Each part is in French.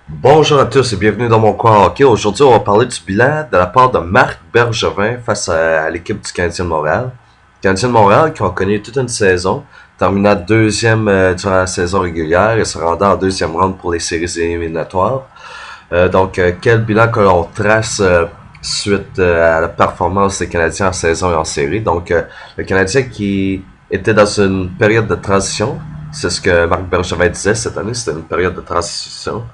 Bonjour à tous et bienvenue dans mon coin hockey. Aujourd'hui, on va parler du bilan de la part de Marc Bergevin face à l'équipe du Canadien de Montréal. Le Canadien de Montréal qui a connu toute une saison, terminant deuxième durant la saison régulière et se rendant en deuxième ronde pour les séries éliminatoires. Quel bilan que l'on trace suite à la performance des Canadiens en saison et en série. Le Canadien qui était dans une période de transition, c'est ce que Marc Bergevin disait cette année, c'était une période de transition.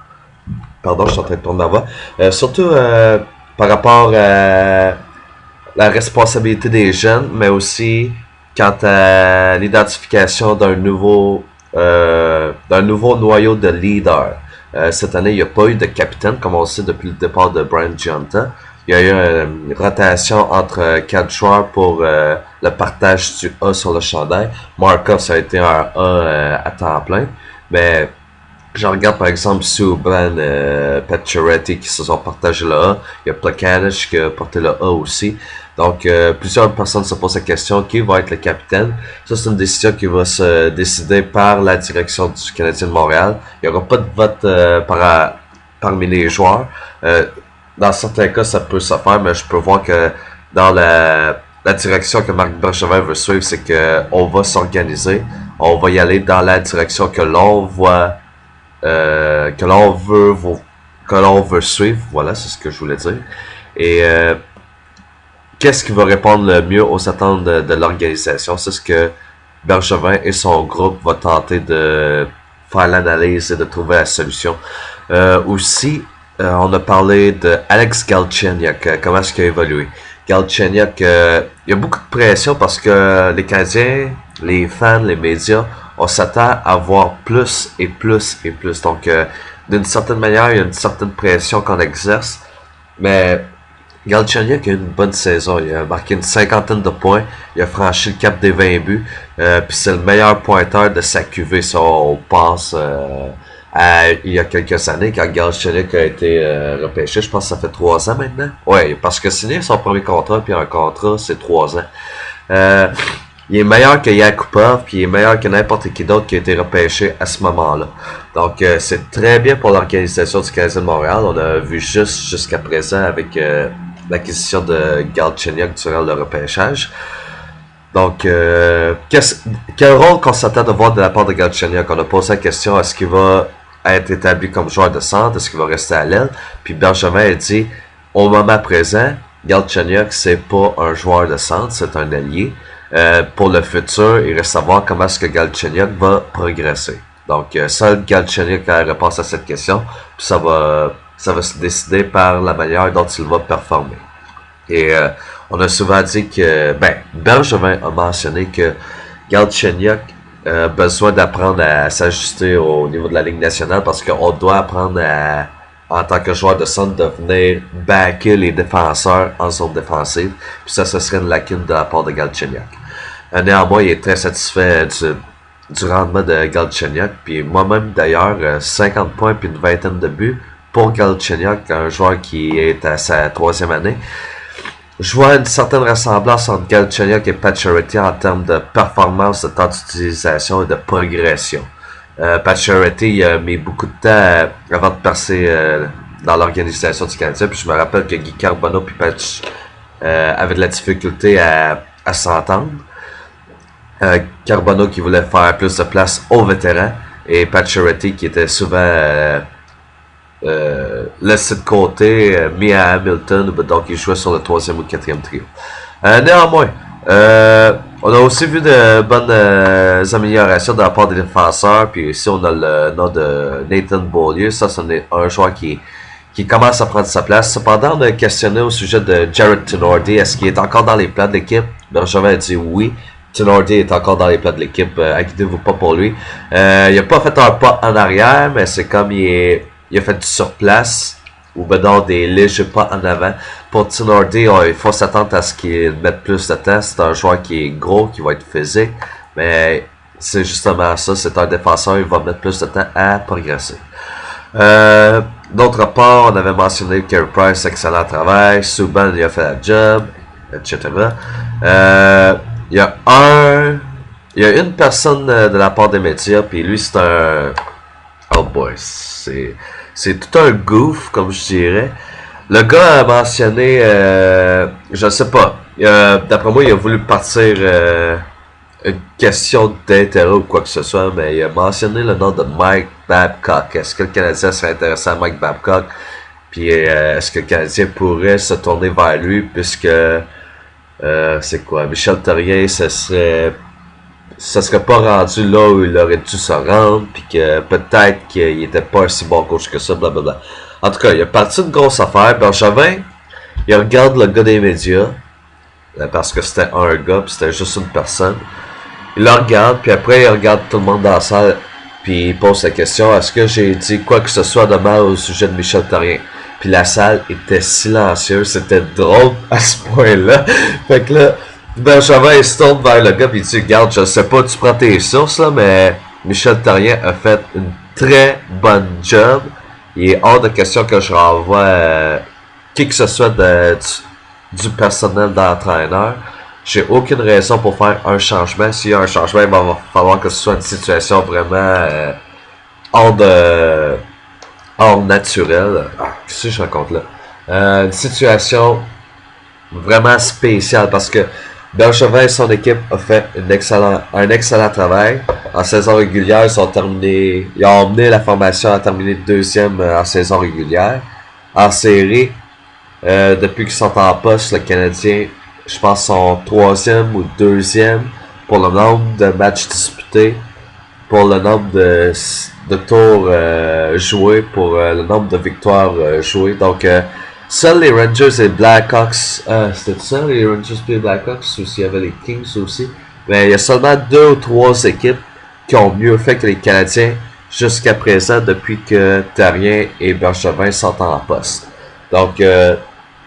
Pardon, je suis en train de tourner ma voix. Surtout par rapport à la responsabilité des jeunes, mais aussi quant à l'identification d'un nouveau noyau de leader. Cette année, il n'y a pas eu de capitaine, comme on sait depuis le départ de Brian Giunta. Il y a eu une rotation entre quatre joueurs pour le partage du A sur le chandail. Markov, ça a été un A à temps plein. Mais je regarde par exemple Subban, Pacioretty qui se sont partagés le A. Il y a Plekanec qui a porté le A aussi. Plusieurs personnes se posent la question qui va être le capitaine. Ça, c'est une décision qui va se décider par la direction du Canadien de Montréal. Il n'y aura pas de vote parmi les joueurs. Dans certains cas, ça peut se faire, mais je peux voir que dans la direction que Marc Bergevin veut suivre, c'est qu'on va s'organiser. On va y aller dans la direction que l'on voit que l'on veut suivre. Voilà, c'est ce que je voulais dire. Et qu'est-ce qui va répondre le mieux aux attentes de l'organisation? C'est ce que Bergevin et son groupe vont tenter de faire l'analyse et de trouver la solution. On a parlé de Alex Galchenyuk, comment est-ce qu'il a évolué. Galchenyuk, il y a beaucoup de pression parce que les Canadiens, les fans, les médias, on s'attend à voir plus et plus et plus. D'une certaine manière, il y a une certaine pression qu'on exerce, mais Galchenyuk a eu une bonne saison. Il a marqué une cinquantaine de points. Il a franchi le cap des 20 buts. Puis c'est le meilleur pointeur de sa QV. Si on passe il y a quelques années, quand Galchenyuk a été repêché. Je pense que ça fait 3 ans maintenant. Ouais, parce que signer son premier contrat, puis un contrat, c'est 3 ans. Il est meilleur que Yakupov, puis il est meilleur que n'importe qui d'autre qui a été repêché à ce moment-là. C'est très bien pour l'organisation du Canadien de Montréal. On a vu jusqu'à présent avec l'acquisition de Galchenyuk durant le repêchage. Quel rôle qu'on s'attend de voir de la part de Galchenyuk? On a posé la question, est-ce qu'il va être établi comme joueur de centre? Est-ce qu'il va rester à l'aile? Puis Bergevin a dit, au moment présent, Galchenyuk, c'est pas un joueur de centre, c'est un allié. Pour le futur, il reste à voir comment est-ce que Galchenyuk va progresser. Seul Galchenyuk a la réponse à cette question, puis ça va se décider par la manière dont il va performer. Et on a souvent dit que, Bergevin a mentionné que Galchenyuk a besoin d'apprendre à s'ajuster au niveau de la Ligue nationale parce qu'on doit apprendre en tant que joueur de centre, de venir backer les défenseurs en zone défensive. Puis ça, ce serait une lacune de la part de Galchenyuk. Néanmoins, il est très satisfait du rendement de Galchenyuk. Puis moi-même, d'ailleurs, 50 points puis une vingtaine de buts pour Galchenyuk, un joueur qui est à sa 3e année. Je vois une certaine ressemblance entre Galchenyuk et Pacioretty en termes de performance, de temps d'utilisation et de progression. Pacioretty a mis beaucoup de temps avant de percer dans l'organisation du Canadien. Puis je me rappelle que Guy Carbonneau et Patch avaient de la difficulté à s'entendre. Carbonneau qui voulait faire plus de place aux vétérans et Pacioretty qui était souvent laissé de côté, mis à Hamilton, donc il jouait sur le 3e ou 4e trio. Néanmoins, on a aussi vu de bonnes améliorations de la part des défenseurs, puis ici on a le nom de Nathan Beaulieu, ça c'est un joueur qui commence à prendre sa place. Cependant, on a questionné au sujet de Jared Tinordi, est-ce qu'il est encore dans les plans de l'équipe? Bergevin a dit oui. Tinordi est encore dans les plans de l'équipe, inquiétez-vous pas pour lui. Il a pas fait un pas en arrière, mais c'est comme il a fait du surplace, ou ben des légers pas en avant. Pour Tinordi, il faut s'attendre à ce qu'il mette plus de temps. C'est un joueur qui est gros, qui va être physique, mais c'est justement ça, c'est un défenseur, il va mettre plus de temps à progresser. D'autre part, on avait mentionné Carey Price, excellent travail, Subban, il a fait la job, etc. Il y a une personne de la part des médias, puis lui c'est un... Oh boy, c'est C'est tout un goof, comme je dirais. Le gars a mentionné, je sais pas, d'après moi, il a voulu partir une question d'intérêt ou quoi que ce soit, mais il a mentionné le nom de Mike Babcock. Est-ce que le Canadien serait intéressé à Mike Babcock? Puis est-ce que le Canadien pourrait se tourner vers lui, puisque c'est quoi, Michel Therrien, ça serait pas rendu là où il aurait dû se rendre, puis que peut-être qu'il était pas un si bon coach que ça, blablabla. En tout cas, il a parti une grosse affaire. Bergevin, il regarde le gars des médias, parce que c'était un gars, puis c'était juste une personne. Il le regarde, puis après, il regarde tout le monde dans la salle, puis il pose la question, est-ce que j'ai dit quoi que ce soit de mal au sujet de Michel Therrien? Puis la salle était silencieuse, c'était drôle à ce point-là. Fait que là, Benjamin il se tourne vers le gars et il dit, regarde, je sais pas, tu prends tes sources là, mais Michel Therrien a fait une très bonne job. Il est hors de question que je renvoie qui que ce soit du personnel d'entraîneur. J'ai aucune raison pour faire un changement. S'il y a un changement, il va falloir que ce soit une situation vraiment hors naturelle. Qu'est-ce que je raconte là? Une situation vraiment spéciale parce que Bergevin et son équipe ont fait un excellent travail. En saison régulière, ils ont emmené la formation à terminer deuxième en saison régulière. En série, depuis qu'ils sont en poste, le Canadien, je pense, sont troisième ou deuxième pour le nombre de matchs disputés, pour le nombre de tours joués, pour le nombre de victoires jouées. Donc, seuls les Rangers et Blackhawks, c'était ça, les Rangers et les Blackhawks, ou s'il y avait les Kings aussi. Mais il y a seulement 2 ou 3 équipes qui ont mieux fait que les Canadiens jusqu'à présent depuis que Therrien et Bergevin sont en poste. Donc,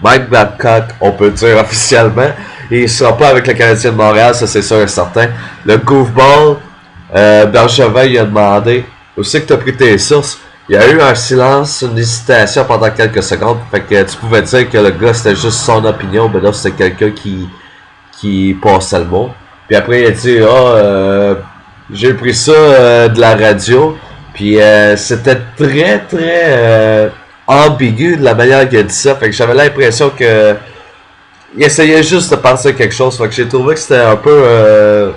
Mike Babcock, on peut dire officiellement, il ne sera pas avec le Canadien de Montréal, ça c'est sûr et certain. Le goofball, Bergevin il a demandé, où c'est que tu as pris tes sources? Il y a eu un silence, une hésitation pendant quelques secondes. Fait que tu pouvais dire que le gars c'était juste son opinion, mais là c'était quelqu'un qui passait le mot. Puis après il a dit j'ai pris ça de la radio. Puis c'était très très ambigu de la manière qu'il a dit ça. Fait que j'avais l'impression que il essayait juste de penser à quelque chose. Fait que j'ai trouvé que c'était un peu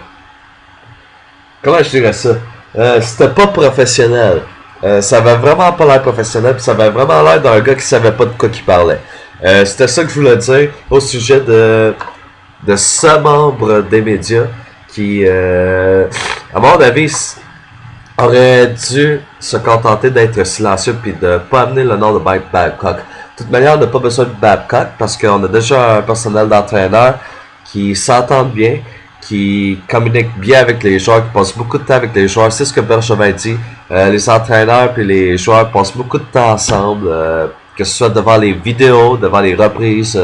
comment je dirais ça? C'était pas professionnel. Ça avait vraiment pas l'air professionnel, puis ça avait vraiment l'air d'un gars qui savait pas de quoi il parlait. C'était ça que je voulais dire au sujet de ce membre des médias qui, à mon avis, aurait dû se contenter d'être silencieux puis de pas amener le nom de Mike Babcock. De toute manière, on n'a pas besoin de Babcock parce qu'on a déjà un personnel d'entraîneur qui s'entend bien, qui communique bien avec les joueurs, qui passe beaucoup de temps avec les joueurs. C'est ce que Bergevin dit. Les entraîneurs et les joueurs passent beaucoup de temps ensemble, que ce soit devant les vidéos, devant les reprises,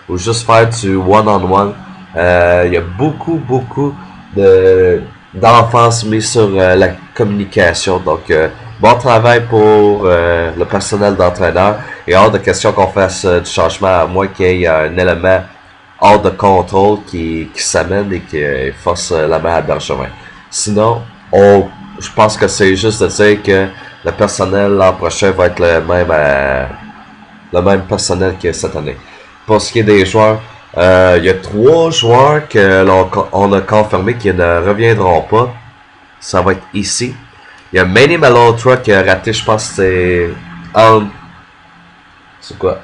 ou juste faire du one-on-one. Il y a beaucoup d'enfance mise sur la communication. Donc, bon travail pour le personnel d'entraîneur. Et hors de question qu'on fasse du changement, à moins qu'il y ait un élément hors de contrôle qui s'amène et qui force la main à Bergevin. Sinon, je pense que c'est juste de dire que le personnel l'an prochain va être le même personnel que cette année. Pour ce qui est des joueurs, il y a 3 joueurs que on a confirmé qui ne reviendront pas. Ça va être ici. Il y a Manny Malhotra qui a raté, je pense c'est c'est quoi?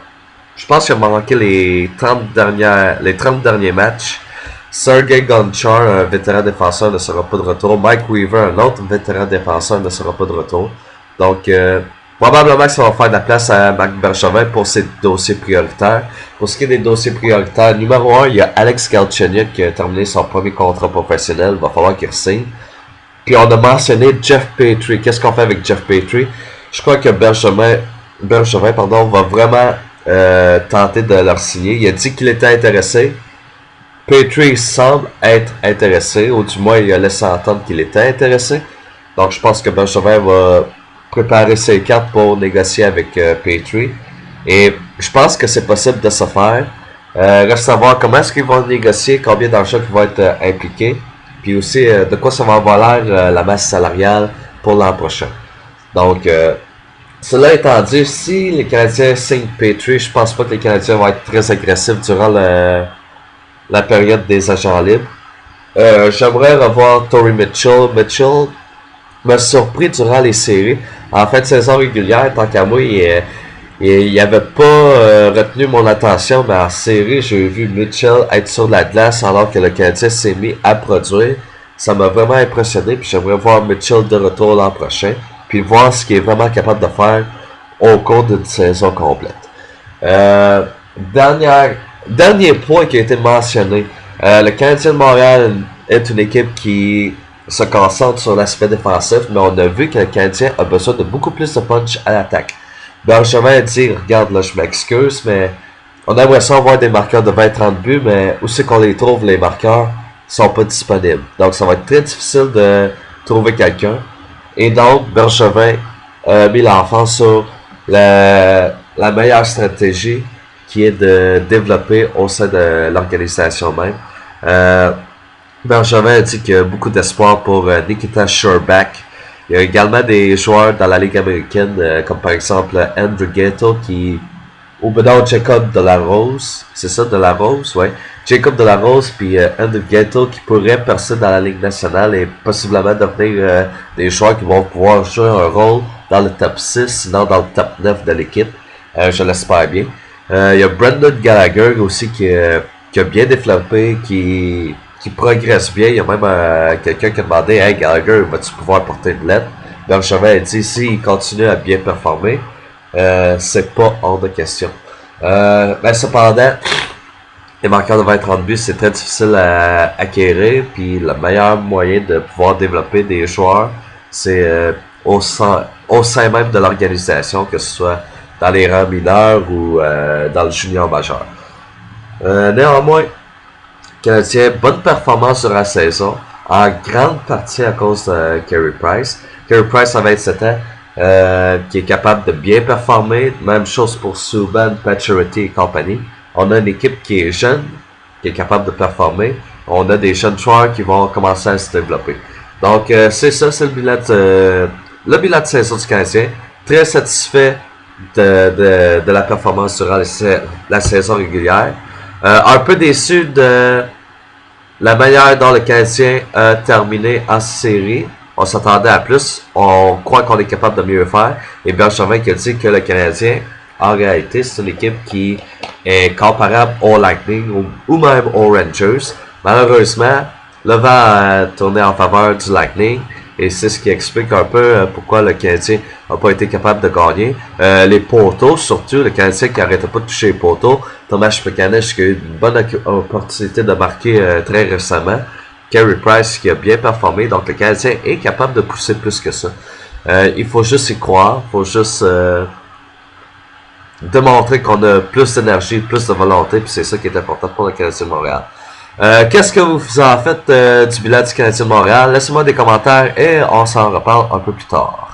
Je pense qu'il a manqué les 30 derniers matchs. Sergei Gonchar, un vétéran défenseur, ne sera pas de retour. Mike Weaver, un autre vétéran défenseur, ne sera pas de retour. Donc, probablement que ça va faire de la place à Marc Bergevin pour ses dossiers prioritaires. Pour ce qui est des dossiers prioritaires, numéro 1, il y a Alex Galchenyuk qui a terminé son premier contrat professionnel. Il va falloir qu'il re-signe. Puis on a mentionné Jeff Petrie. Qu'est-ce qu'on fait avec Jeff Petrie? Je crois que Bergevin va vraiment tenter de leur signer. Il a dit qu'il était intéressé. Petrie semble être intéressé, ou du moins il a laissé entendre qu'il était intéressé. Donc je pense que Bergevin va préparer ses cartes pour négocier avec Petrie. Et je pense que c'est possible de se faire. Reste à voir comment est-ce qu'ils vont négocier, combien d'argent qui va être impliqué. Puis aussi de quoi ça va avoir l'air la masse salariale pour l'an prochain. Donc Cela étant dit, si les Canadiens signent Petrie, je pense pas que les Canadiens vont être très agressifs durant la période des agents libres. J'aimerais revoir Tory Mitchell. Mitchell m'a surpris durant les séries. En fin de saison régulière, tant qu'à moi, il avait pas retenu mon attention, mais en série, j'ai vu Mitchell être sur la glace alors que le Canadien s'est mis à produire. Ça m'a vraiment impressionné, puis j'aimerais voir Mitchell de retour l'an prochain, puis voir ce qu'il est vraiment capable de faire au cours d'une saison complète. Euh, Dernier point qui a été mentionné. Le Canadien de Montréal est une équipe qui se concentre sur l'aspect défensif, mais on a vu que le Canadien a besoin de beaucoup plus de punch à l'attaque. Bergevin a dit, regarde là, je m'excuse, mais on aimerait ça avoir des marqueurs de 20-30 buts, mais où c'est qu'on les trouve, les marqueurs sont pas disponibles. Donc ça va être très difficile de trouver quelqu'un. Et donc, Bergevin a mis l'enfant sur la meilleure stratégie qui est de développer au sein de l'organisation même. Bergevin a dit qu'il y a beaucoup d'espoir pour Nikita Sherbak. Il y a également des joueurs dans la Ligue américaine, comme par exemple Andrew Ghetto ou non, Jacob Delarose. C'est ça, Delarose, ouais. Jacob Delarose puis Andrew Ghetto qui pourraient percer dans la Ligue nationale et possiblement devenir des joueurs qui vont pouvoir jouer un rôle dans le top 6, sinon dans le top 9 de l'équipe. Je l'espère bien. Il y a Brendan Gallagher aussi qui a bien développé, qui progresse bien. Il y a même quelqu'un qui a demandé, hey Gallagher, vas-tu pouvoir porter une lettre? Bergevin a dit, s'il continue à bien performer, c'est pas hors de question. Mais cependant, les marqueurs de 20-30 buts, c'est très difficile à acquérir. Puis le meilleur moyen de pouvoir développer des joueurs, c'est au sein même de l'organisation, que ce soit dans les rangs mineurs ou dans le junior majeur. Néanmoins, Canadien, bonne performance sur la saison, en grande partie à cause de Carey Price. Carey Price a 27 ans, qui est capable de bien performer. Même chose pour Subban, Pacioretty et compagnie. On a une équipe qui est jeune, qui est capable de performer. On a des jeunes joueurs qui vont commencer à se développer. Donc, c'est ça, c'est le bilan de saison du Canadien. Très satisfait de la performance durant la saison régulière. Un peu déçu de la manière dont le Canadien a terminé en série. On s'attendait à plus. On croit qu'on est capable de mieux faire. Et Bergevin qui a dit que le Canadien, en réalité, c'est une équipe qui est comparable au Lightning ou même aux Rangers. Malheureusement, le vent a tourné en faveur du Lightning. Et c'est ce qui explique un peu pourquoi le Canadien n'a pas été capable de gagner. Les poteaux, surtout, le Canadien qui n'arrêtait pas de toucher les poteaux. Thomas Plekanec qui a eu une bonne opportunité de marquer très récemment. Carey Price qui a bien performé. Donc le Canadien est capable de pousser plus que ça. Il faut juste y croire. Il faut juste démontrer qu'on a plus d'énergie, plus de volonté. Puis c'est ça qui est important pour le Canadien de Montréal. Qu'est-ce que vous en faites du bilan du Canadien de Montréal? Laissez-moi des commentaires et on s'en reparle un peu plus tard.